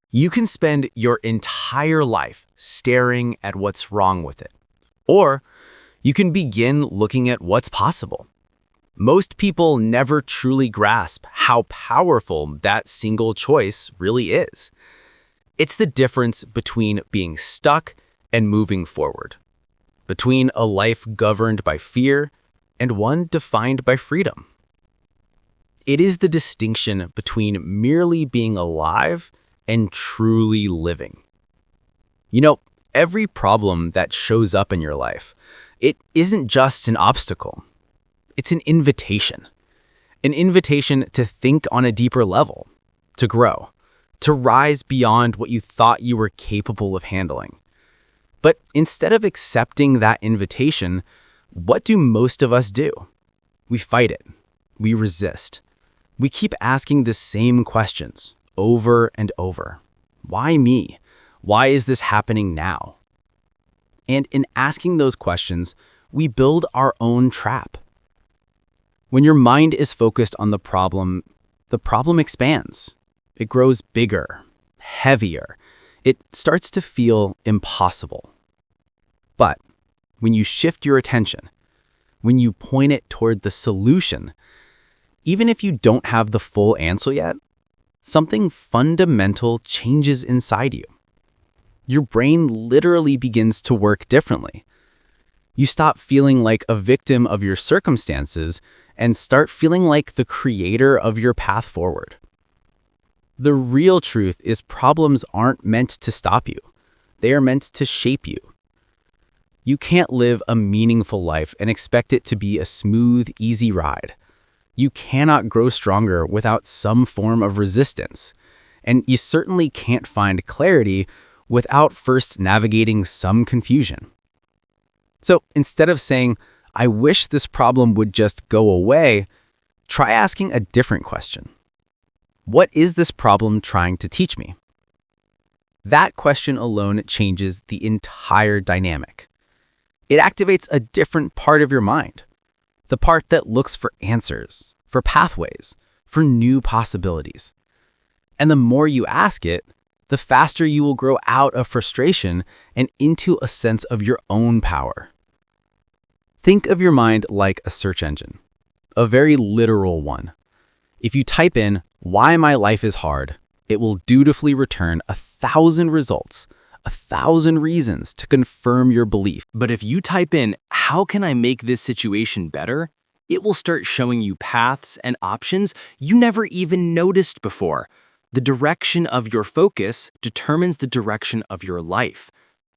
You can spend your entire life staring at what's wrong with it. Or you can begin looking at what's possible. Most people never truly grasp how powerful that single choice really is. It's the difference between being stuck and moving forward, between a life governed by fear and one defined by freedom. It is the distinction between merely being alive and truly living. You know, every problem that shows up in your life, it isn't just an obstacle. It's an invitation to think on a deeper level, to grow, to rise beyond what you thought you were capable of handling. But instead of accepting that invitation, what do most of us do? We fight it. We resist. We keep asking the same questions over and over. Why me? Why is this happening now? And in asking those questions, we build our own trap. When your mind is focused on the problem expands. It grows bigger, heavier. It starts to feel impossible. But when you shift your attention, when you point it toward the solution, even if you don't have the full answer yet, something fundamental changes inside you. Your brain literally begins to work differently. You stop feeling like a victim of your circumstances and start feeling like the creator of your path forward. The real truth is problems aren't meant to stop you. They are meant to shape you. You can't live a meaningful life and expect it to be a smooth, easy ride. You cannot grow stronger without some form of resistance. And you certainly can't find clarity without first navigating some confusion. So instead of saying, I wish this problem would just go away, try asking a different question. What is this problem trying to teach me? That question alone changes the entire dynamic. It activates a different part of your mind. The part that looks for answers, for pathways, for new possibilities. And the more you ask it, the faster you will grow out of frustration and into a sense of your own power. Think of your mind like a search engine, a very literal one. If you type in, "why my life is hard," it will dutifully return 1,000 results, 1,000 reasons to confirm your belief. But if you type in, "how can I make this situation better?" it will start showing you paths and options you never even noticed before. The direction of your focus determines the direction of your life.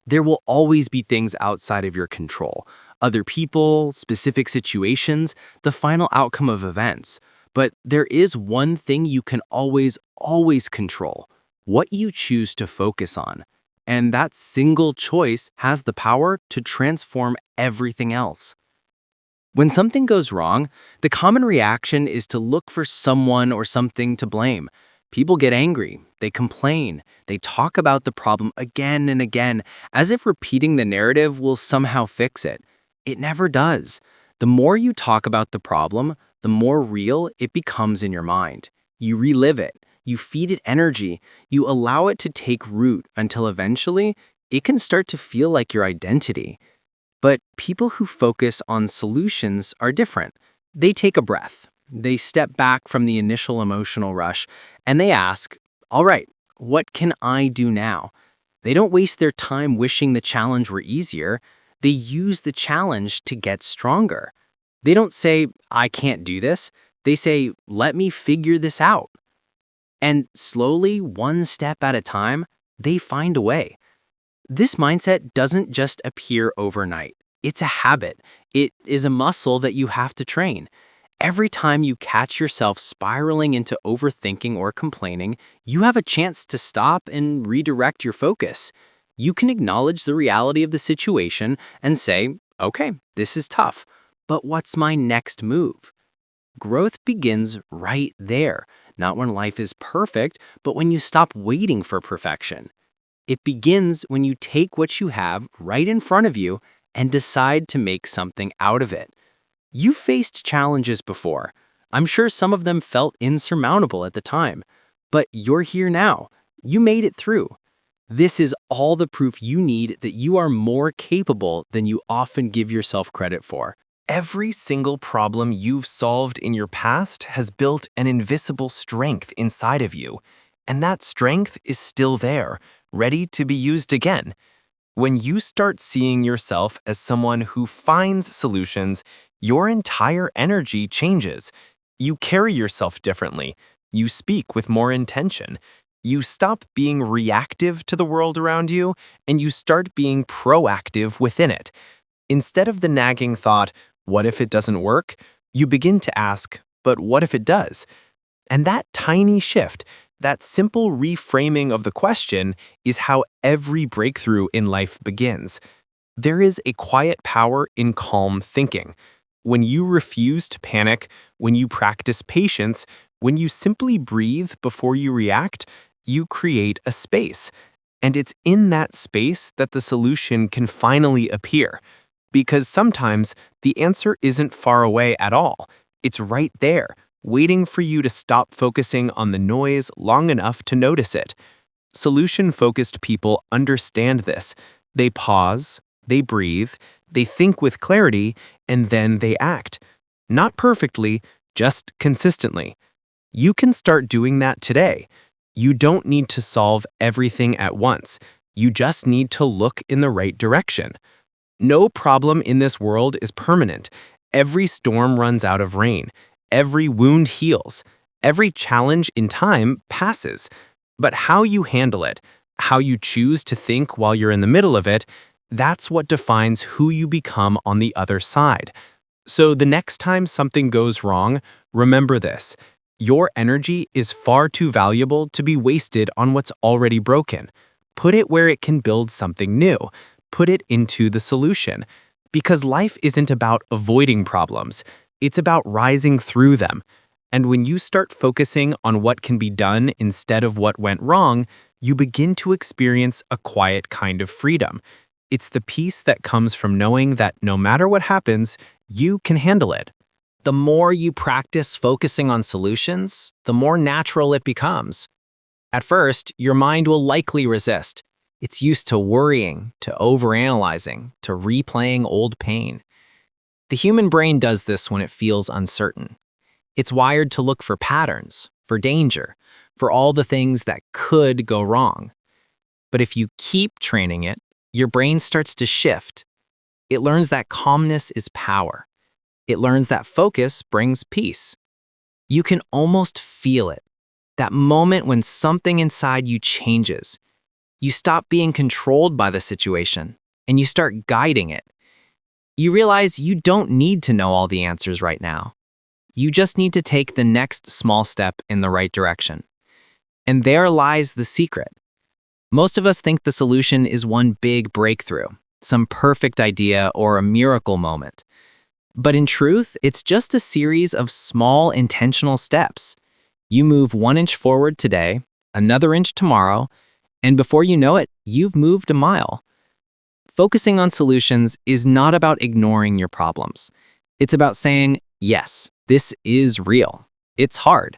There will always be things outside of your control, other people, specific situations, the final outcome of events. But there is one thing you can always control: what you choose to focus on. And that single choice has the power to transform everything else. When something goes wrong, the common reaction is to look for someone or something to blame. People get angry, they complain, they talk about the problem again and again, as if repeating the narrative will somehow fix it. It never does. The more you talk about the problem, the more real it becomes in your mind. You relive it, you feed it energy, you allow it to take root until eventually it can start to feel like your identity. But people who focus on solutions are different. They take a breath. They step back from the initial emotional rush and they ask, all right, what can I do now? They don't waste their time wishing the challenge were easier. They use the challenge to get stronger. They don't say, I can't do this. They say, let me figure this out. And slowly, one step at a time, they find a way. This mindset doesn't just appear overnight. It's a habit. It is a muscle that you have to train. Every time you catch yourself spiraling into overthinking or complaining, you have a chance to stop and redirect your focus. You can acknowledge the reality of the situation and say, okay, this is tough, but what's my next move? Growth begins right there, not when life is perfect, but when you stop waiting for perfection. It begins when you take what you have right in front of you and decide to make something out of it. You faced challenges before. I'm sure some of them felt insurmountable at the time, but you're here now. You made it through. This is all the proof you need that you are more capable than you often give yourself credit for. Every single problem you've solved in your past has built an invisible strength inside of you, and that strength is still there, ready to be used again. When you start seeing yourself as someone who finds solutions, your entire energy changes. You carry yourself differently. You speak with more intention. You stop being reactive to the world around you, and you start being proactive within it. Instead of the nagging thought, what if it doesn't work? You begin to ask, but what if it does? And that tiny shift, that simple reframing of the question, is how every breakthrough in life begins. There is a quiet power in calm thinking. When you refuse to panic, when you practice patience, when you simply breathe before you react, you create a space. And it's in that space that the solution can finally appear. Because sometimes the answer isn't far away at all. It's right there, waiting for you to stop focusing on the noise long enough to notice it. Solution-focused people understand this. They pause, they breathe, they think with clarity, and then they act. Not perfectly, just consistently. You can start doing that today. You don't need to solve everything at once. You just need to look in the right direction. No problem in this world is permanent. Every storm runs out of rain. Every wound heals. Every challenge in time passes. But how you handle it, how you choose to think while you're in the middle of it, that's what defines who you become on the other side. So the next time something goes wrong, remember this. Your energy is far too valuable to be wasted on what's already broken. Put it where it can build something new. Put it into the solution. Because life isn't about avoiding problems. It's about rising through them. And when you start focusing on what can be done instead of what went wrong, you begin to experience a quiet kind of freedom. It's the peace that comes from knowing that no matter what happens, you can handle it. The more you practice focusing on solutions, the more natural it becomes. At first, your mind will likely resist. It's used to worrying, to overanalyzing, to replaying old pain. The human brain does this when it feels uncertain. It's wired to look for patterns, for danger, for all the things that could go wrong. But if you keep training it, your brain starts to shift. It learns that calmness is power. It learns that focus brings peace. You can almost feel it, that moment when something inside you changes. You stop being controlled by the situation, and you start guiding it. You realize you don't need to know all the answers right now. You just need to take the next small step in the right direction. And there lies the secret. Most of us think the solution is one big breakthrough, some perfect idea or a miracle moment. But in truth, it's just a series of small intentional steps. You move 1 inch forward today, another inch tomorrow, and before you know it, you've moved a mile. Focusing on solutions is not about ignoring your problems. It's about saying, yes, this is real. It's hard,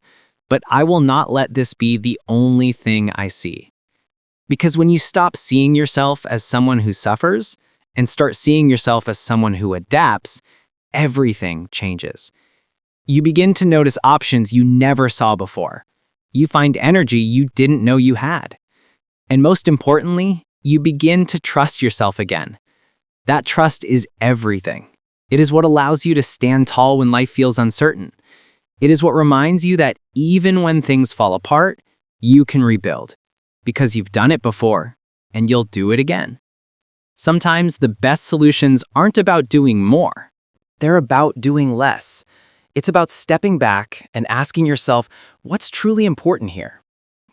but I will not let this be the only thing I see. Because when you stop seeing yourself as someone who suffers and start seeing yourself as someone who adapts, everything changes. You begin to notice options you never saw before. You find energy you didn't know you had. And most importantly, you begin to trust yourself again. That trust is everything. It is what allows you to stand tall when life feels uncertain. It is what reminds you that even when things fall apart, you can rebuild. Because you've done it before, and you'll do it again. Sometimes the best solutions aren't about doing more. They're about doing less. It's about stepping back and asking yourself, what's truly important here?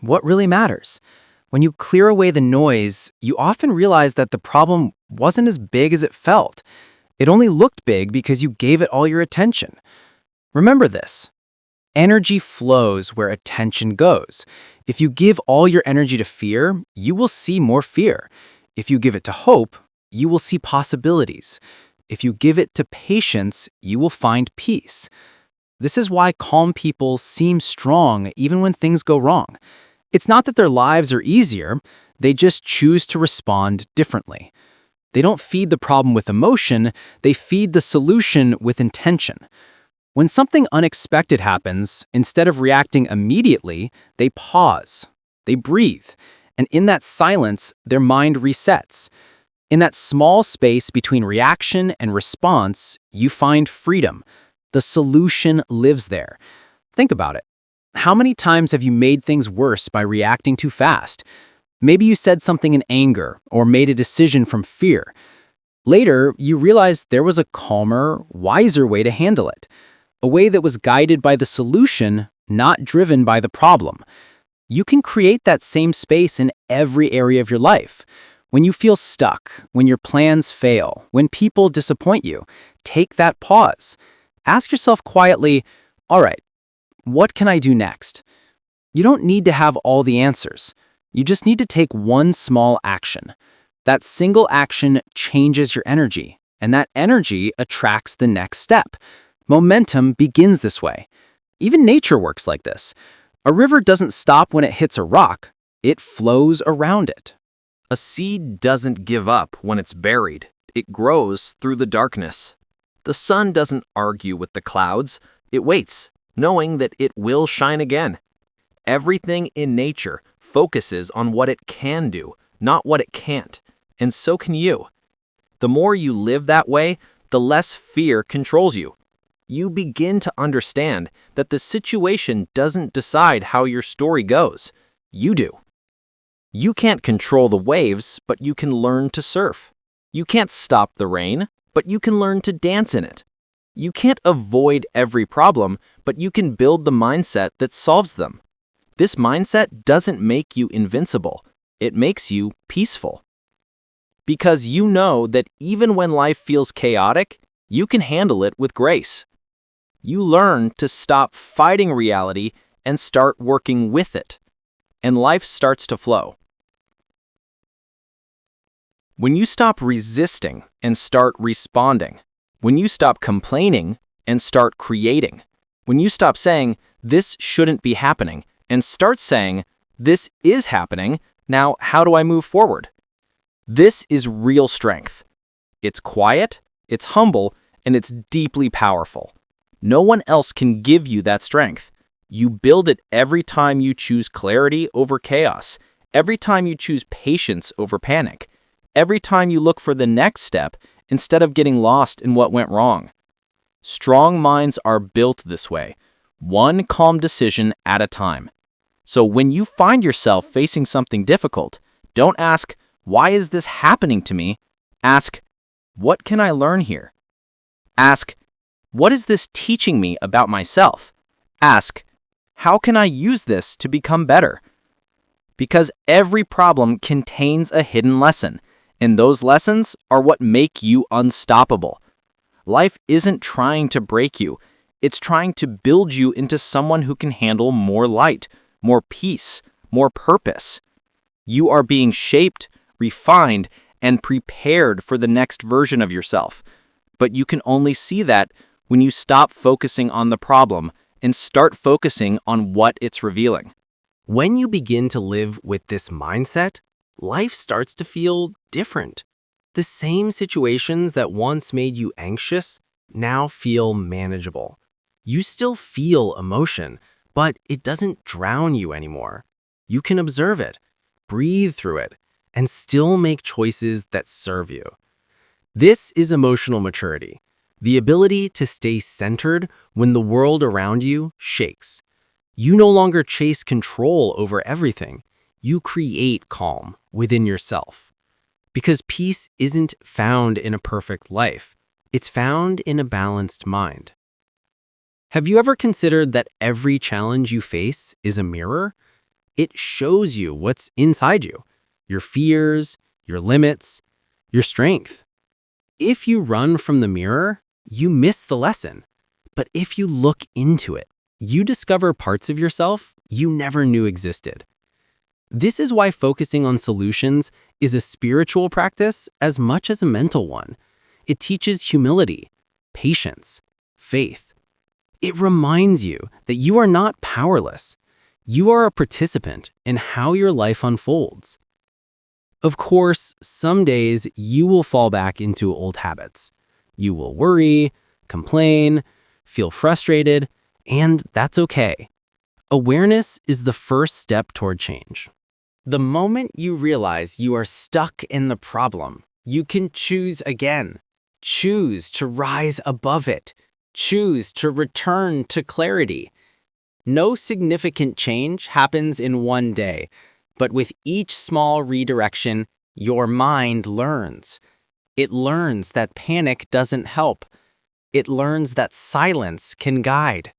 What really matters? When you clear away the noise, you often realize that the problem wasn't as big as it felt. It only looked big because you gave it all your attention. Remember this. Energy flows where attention goes. If you give all your energy to fear, you will see more fear. If you give it to hope, you will see possibilities. If you give it to patience, you will find peace. This is why calm people seem strong even when things go wrong. It's not that their lives are easier, they just choose to respond differently. They don't feed the problem with emotion, they feed the solution with intention. When something unexpected happens, instead of reacting immediately, they pause, they breathe, and in that silence, their mind resets. In that small space between reaction and response, you find freedom. The solution lives there. Think about it. How many times have you made things worse by reacting too fast? Maybe you said something in anger or made a decision from fear. Later, you realized there was a calmer, wiser way to handle it, a way that was guided by the solution, not driven by the problem. You can create that same space in every area of your life. When you feel stuck, when your plans fail, when people disappoint you, take that pause. Ask yourself quietly, all right, what can I do next? You don't need to have all the answers. You just need to take one small action. That single action changes your energy, and that energy attracts the next step. Momentum begins this way. Even nature works like this. A river doesn't stop when it hits a rock. It flows around it. A seed doesn't give up when it's buried. It grows through the darkness. The sun doesn't argue with the clouds. It waits, knowing that it will shine again. Everything in nature focuses on what it can do, not what it can't. And so can you. The more you live that way, the less fear controls you. You begin to understand that the situation doesn't decide how your story goes. You do. You can't control the waves, but you can learn to surf. You can't stop the rain, but you can learn to dance in it. You can't avoid every problem, but you can build the mindset that solves them. This mindset doesn't make you invincible. It makes you peaceful. Because you know that even when life feels chaotic, you can handle it with grace. You learn to stop fighting reality and start working with it, and life starts to flow. When you stop resisting and start responding, when you stop complaining and start creating, when you stop saying, "This shouldn't be happening," and start saying, "This is happening, now how do I move forward?" This is real strength. It's quiet, it's humble, and it's deeply powerful. No one else can give you that strength. You build it every time you choose clarity over chaos, every time you choose patience over panic, every time you look for the next step instead of getting lost in what went wrong. Strong minds are built this way, one calm decision at a time. So when you find yourself facing something difficult, don't ask, "Why is this happening to me?" Ask, "What can I learn here?" Ask, "What is this teaching me about myself?" Ask, "How can I use this to become better?" Because every problem contains a hidden lesson, and those lessons are what make you unstoppable. Life isn't trying to break you. It's trying to build you into someone who can handle more light, more peace, more purpose. You are being shaped, refined, and prepared for the next version of yourself. But you can only see that when you stop focusing on the problem and start focusing on what it's revealing. When you begin to live with this mindset, life starts to feel different. The same situations that once made you anxious now feel manageable. You still feel emotion, but it doesn't drown you anymore. You can observe it, breathe through it, and still make choices that serve you. This is emotional maturity, the ability to stay centered when the world around you shakes. You no longer chase control over everything. You create calm within yourself. Because peace isn't found in a perfect life. It's found in a balanced mind. Have you ever considered that every challenge you face is a mirror? It shows you what's inside you, your fears, your limits, your strength. If you run from the mirror, you miss the lesson. But if you look into it, you discover parts of yourself you never knew existed. This is why focusing on solutions is a spiritual practice as much as a mental one. It teaches humility, patience, faith. It reminds you that you are not powerless. You are a participant in how your life unfolds. Of course, some days you will fall back into old habits. You will worry, complain, feel frustrated, and that's okay. Awareness is the first step toward change. The moment you realize you are stuck in the problem, you can choose again. Choose to rise above it. Choose to return to clarity. No significant change happens in one day, but with each small redirection, your mind learns. It learns that panic doesn't help. It learns that silence can guide.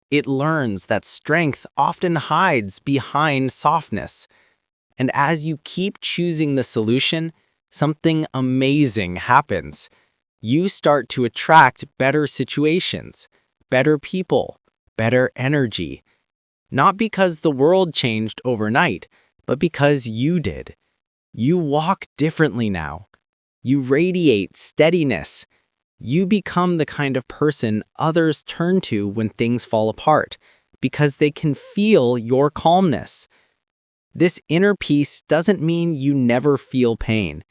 It learns that strength often hides behind softness. And as you keep choosing the solution, something amazing happens. You start to attract better situations, better people, better energy. Not because the world changed overnight, but because you did. You walk differently now. You radiate steadiness. You become the kind of person others turn to when things fall apart, because they can feel your calmness. This inner peace doesn't mean you never feel pain.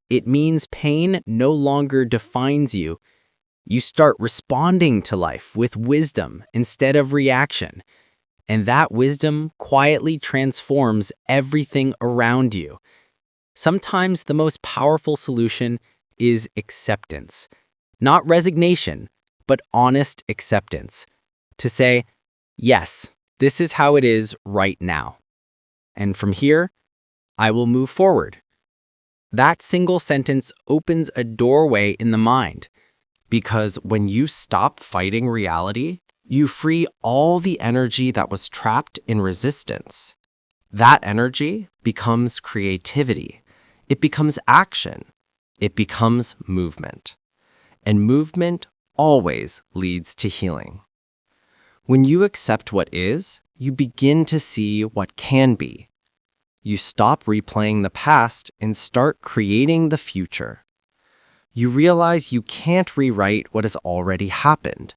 It means pain no longer defines you. You start responding to life with wisdom instead of reaction. And that wisdom quietly transforms everything around you. Sometimes the most powerful solution is acceptance. Not resignation, but honest acceptance. To say, yes, this is how it is right now. And from here, I will move forward. That single sentence opens a doorway in the mind, because when you stop fighting reality, you free all the energy that was trapped in resistance. That energy becomes creativity. It becomes action. It becomes movement. And movement always leads to healing. When you accept what is, you begin to see what can be. You stop replaying the past and start creating the future. You realize you can't rewrite what has already happened,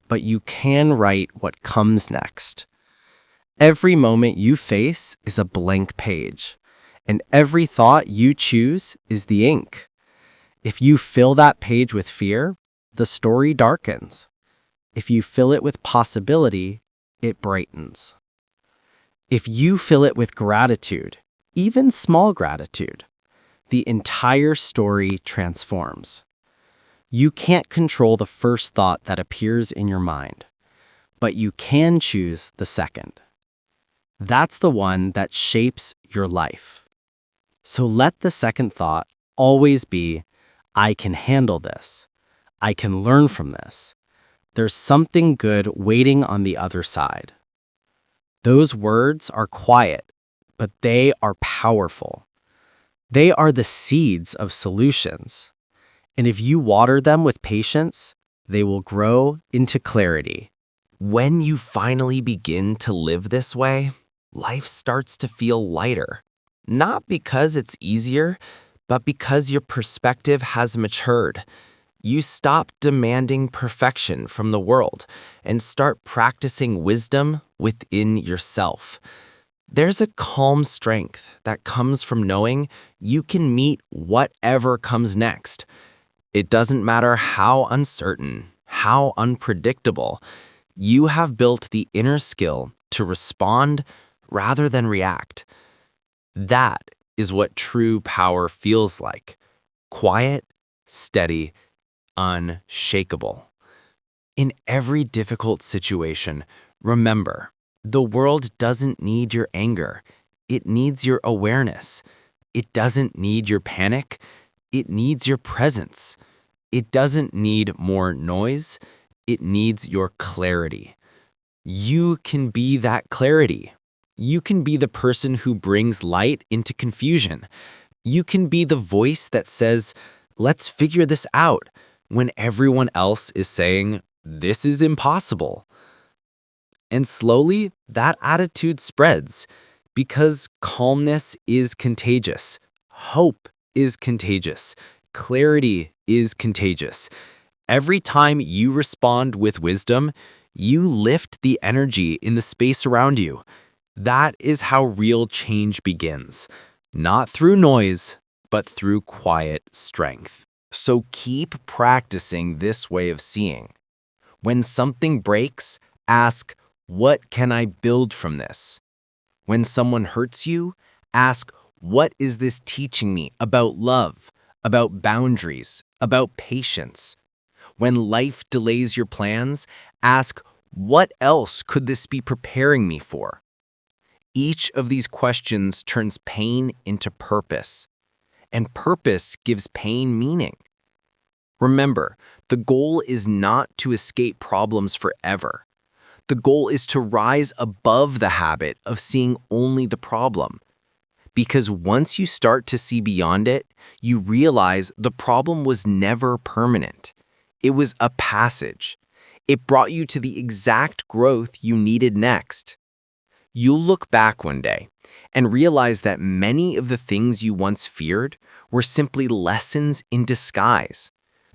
but you can write what comes next. Every moment you face is a blank page, and every thought you choose is the ink. If you fill that page with fear, the story darkens. If you fill it with possibility, it brightens. If you fill it with gratitude, even small gratitude, the entire story transforms. You can't control the first thought that appears in your mind, but you can choose the second. That's the one that shapes your life. So let the second thought always be, I can handle this. I can learn from this. There's something good waiting on the other side. Those words are quiet, but they are powerful. They are the seeds of solutions. And if you water them with patience, they will grow into clarity. When you finally begin to live this way, life starts to feel lighter. Not because it's easier, but because your perspective has matured. You stop demanding perfection from the world and start practicing wisdom within yourself. There's a calm strength that comes from knowing you can meet whatever comes next. It doesn't matter how uncertain, how unpredictable. You have built the inner skill to respond rather than react. That is what true power feels like. Quiet, steady, unshakable. In every difficult situation, remember, the world doesn't need your anger. It needs your awareness. It doesn't need your panic. It needs your presence. It doesn't need more noise. It needs your clarity. You can be that clarity. You can be the person who brings light into confusion. You can be the voice that says, let's figure this out, when everyone else is saying, this is impossible. And slowly, that attitude spreads, because calmness is contagious. Hope is contagious. Clarity is contagious. Every time you respond with wisdom, you lift the energy in the space around you. That is how real change begins, not through noise, but through quiet strength. So keep practicing this way of seeing. When something breaks, ask, what can I build from this? When someone hurts you, ask, what is this teaching me about love, about boundaries, about patience? When life delays your plans, ask, what else could this be preparing me for? Each of these questions turns pain into purpose, and purpose gives pain meaning. Remember, the goal is not to escape problems forever. The goal is to rise above the habit of seeing only the problem. Because once you start to see beyond it, you realize the problem was never permanent. It was a passage. It brought you to the exact growth you needed next. You'll look back one day and realize that many of the things you once feared were simply lessons in disguise.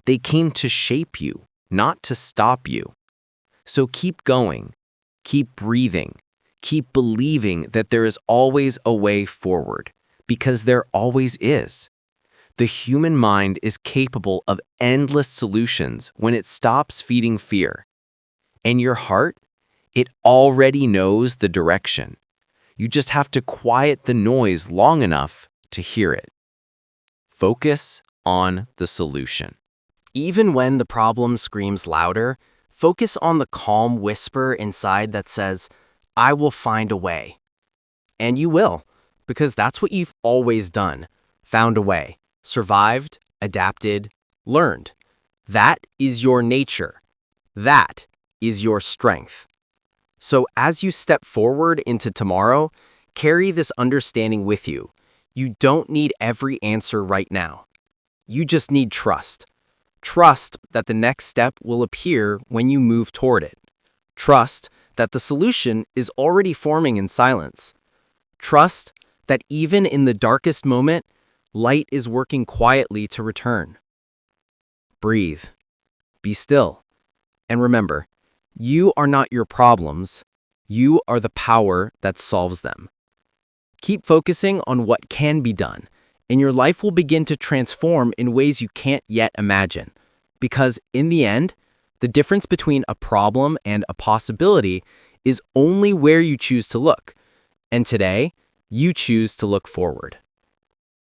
They came to shape you, not to stop you. So keep going, keep breathing, keep believing that there is always a way forward, because there always is. The human mind is capable of endless solutions when it stops feeding fear. And your heart, it already knows the direction. You just have to quiet the noise long enough to hear it. Focus on the solution. Even when the problem screams louder, focus on the calm whisper inside that says, I will find a way. And you will, because that's what you've always done. Found a way, survived, adapted, learned. That is your nature. That is your strength. So as you step forward into tomorrow, carry this understanding with you. You don't need every answer right now. You just need trust. Trust that the next step will appear when you move toward it. Trust that the solution is already forming in silence. Trust that even in the darkest moment, light is working quietly to return. Breathe. Be still. And remember, you are not your problems. You are the power that solves them. Keep focusing on what can be done, and your life will begin to transform in ways you can't yet imagine. Because in the end, the difference between a problem and a possibility is only where you choose to look. And today, you choose to look forward.